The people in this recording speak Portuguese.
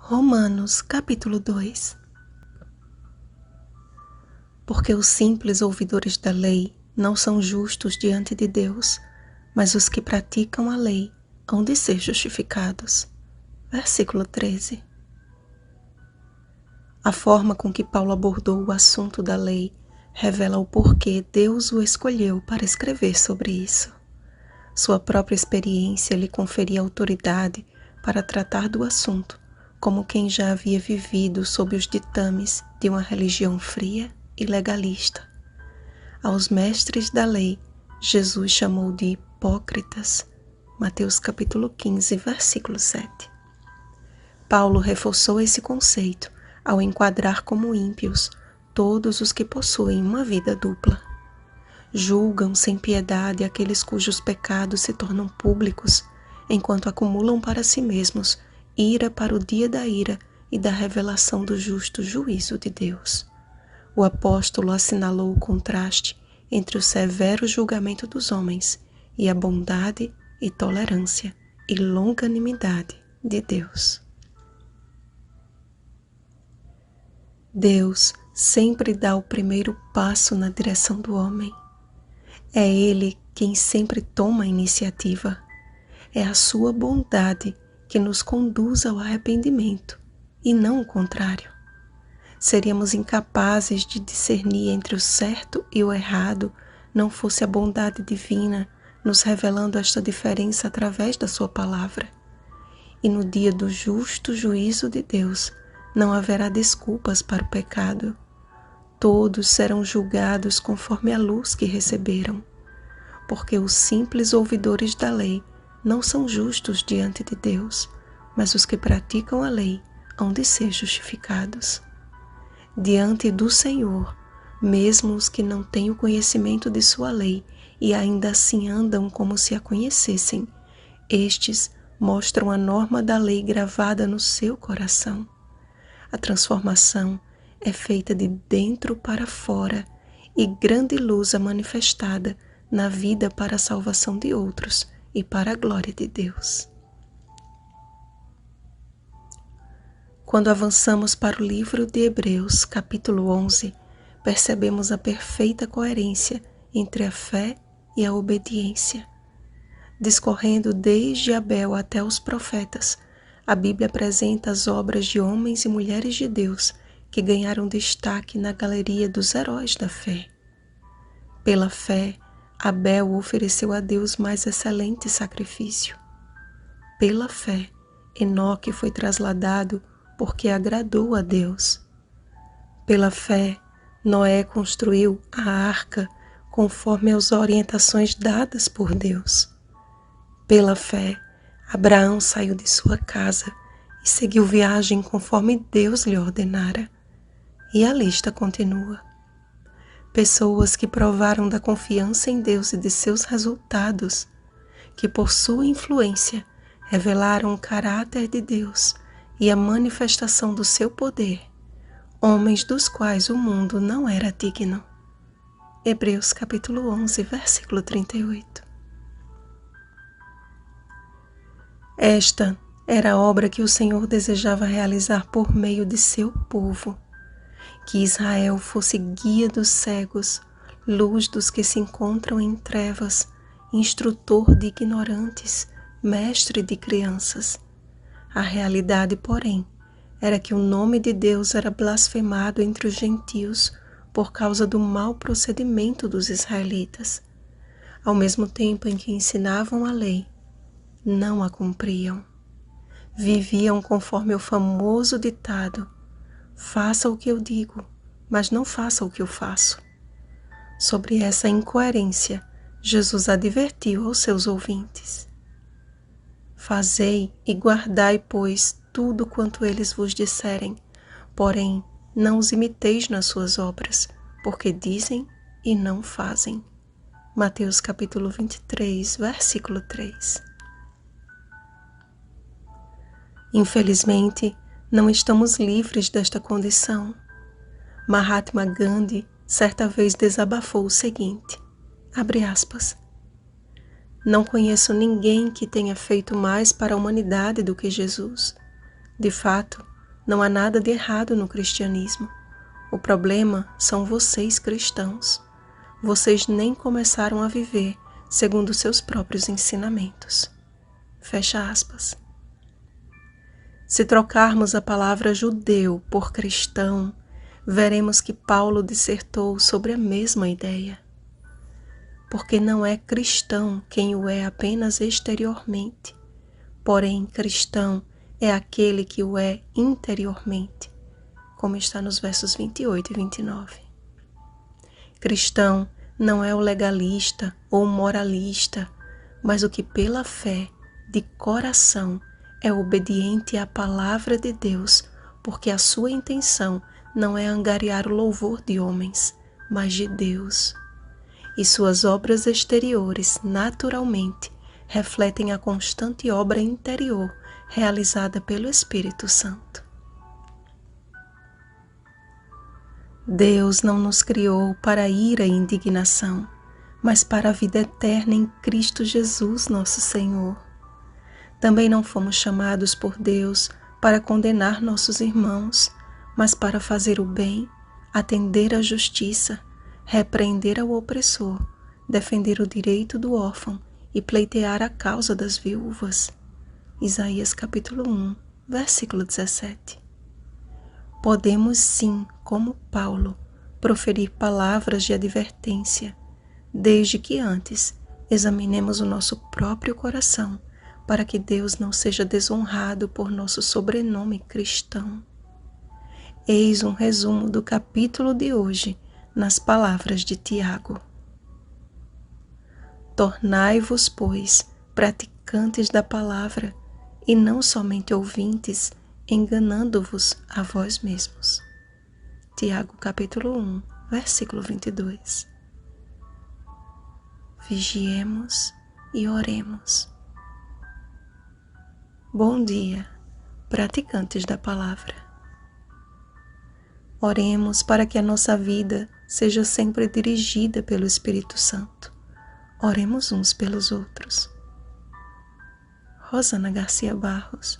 Romanos, capítulo 2. Porque os simples ouvidores da lei não são justos diante de Deus, mas os que praticam a lei hão de ser justificados. Versículo 13. A forma com que Paulo abordou o assunto da lei revela o porquê Deus o escolheu para escrever sobre isso. Sua própria experiência lhe conferia autoridade para tratar do assunto, como quem já havia vivido sob os ditames de uma religião fria e legalista. Aos mestres da lei, Jesus chamou de hipócritas. Mateus capítulo 15, versículo 7. Paulo reforçou esse conceito ao enquadrar como ímpios todos os que possuem uma vida dupla. Julgam sem piedade aqueles cujos pecados se tornam públicos, enquanto acumulam para si mesmos ira para o dia da ira e da revelação do justo juízo de Deus. O apóstolo assinalou o contraste entre o severo julgamento dos homens e a bondade e tolerância e longanimidade de Deus. Deus sempre dá o primeiro passo na direção do homem. É Ele quem sempre toma a iniciativa. É a sua bondade que nos conduz ao arrependimento, e não o contrário. Seríamos incapazes de discernir entre o certo e o errado, não fosse a bondade divina nos revelando esta diferença através da sua palavra. E no dia do justo juízo de Deus, não haverá desculpas para o pecado. Todos serão julgados conforme a luz que receberam, porque os simples ouvidores da lei não são justos diante de Deus, mas os que praticam a lei hão de ser justificados. Diante do Senhor, mesmo os que não têm o conhecimento de sua lei e ainda assim andam como se a conhecessem, estes mostram a norma da lei gravada no seu coração. A transformação é feita de dentro para fora e grande luz é manifestada na vida para a salvação de outros e para a glória de Deus. Quando avançamos para o livro de Hebreus, capítulo 11, percebemos a perfeita coerência entre a fé e a obediência. Discorrendo desde Abel até os profetas, a Bíblia apresenta as obras de homens e mulheres de Deus que ganharam destaque na galeria dos heróis da fé. Pela fé, Abel ofereceu a Deus mais excelente sacrifício. Pela fé, Enoque foi trasladado porque agradou a Deus. Pela fé, Noé construiu a arca conforme as orientações dadas por Deus. Pela fé, Abraão saiu de sua casa e seguiu viagem conforme Deus lhe ordenara. E a lista continua. Pessoas que provaram da confiança em Deus e de seus resultados, que por sua influência revelaram o caráter de Deus e a manifestação do seu poder, homens dos quais o mundo não era digno. Hebreus capítulo 11, versículo 38. Esta era a obra que o Senhor desejava realizar por meio de seu povo. Que Israel fosse guia dos cegos, luz dos que se encontram em trevas, instrutor de ignorantes, mestre de crianças. A realidade, porém, era que o nome de Deus era blasfemado entre os gentios por causa do mau procedimento dos israelitas. Ao mesmo tempo em que ensinavam a lei, não a cumpriam. Viviam conforme o famoso ditado: faça o que eu digo, mas não faça o que eu faço. Sobre essa incoerência, Jesus advertiu aos seus ouvintes: fazei e guardai, pois, tudo quanto eles vos disserem, porém não os imiteis nas suas obras, porque dizem e não fazem. Mateus capítulo 23, versículo 3. Infelizmente, não estamos livres desta condição. Mahatma Gandhi certa vez desabafou o seguinte, abre aspas, não conheço ninguém que tenha feito mais para a humanidade do que Jesus. De fato, Não há nada de errado no cristianismo. O problema são vocês cristãos. Vocês nem começaram a viver segundo seus próprios ensinamentos. Fecha aspas. Se trocarmos a palavra judeu por cristão, veremos que Paulo dissertou sobre a mesma ideia. Porque não é cristão quem o é apenas exteriormente, porém cristão é aquele que o é interiormente, como está nos versos 28 e 29. Cristão não é o legalista ou o moralista, mas o que pela fé, de coração, é obediente à palavra de Deus, porque a sua intenção não é angariar o louvor de homens, mas de Deus. E suas obras exteriores, naturalmente, refletem a constante obra interior realizada pelo Espírito Santo. Deus não nos criou para ira e indignação, mas para a vida eterna em Cristo Jesus, nosso Senhor. Também não fomos chamados por Deus para condenar nossos irmãos, mas para fazer o bem, atender à justiça, repreender ao opressor, defender o direito do órfão e pleitear a causa das viúvas. Isaías capítulo 1, versículo 17. Podemos sim, como Paulo, proferir palavras de advertência, desde que antes examinemos o nosso próprio coração, para que Deus não seja desonrado por nosso sobrenome cristão. Eis um resumo do capítulo de hoje, nas palavras de Tiago. Tornai-vos, pois, praticantes da palavra, e não somente ouvintes, enganando-vos a vós mesmos. Tiago capítulo 1, versículo 22. Vigiemos e oremos. Bom dia, praticantes da palavra. Oremos para que a nossa vida seja sempre dirigida pelo Espírito Santo. Oremos uns pelos outros. Rosana Garcia Barros.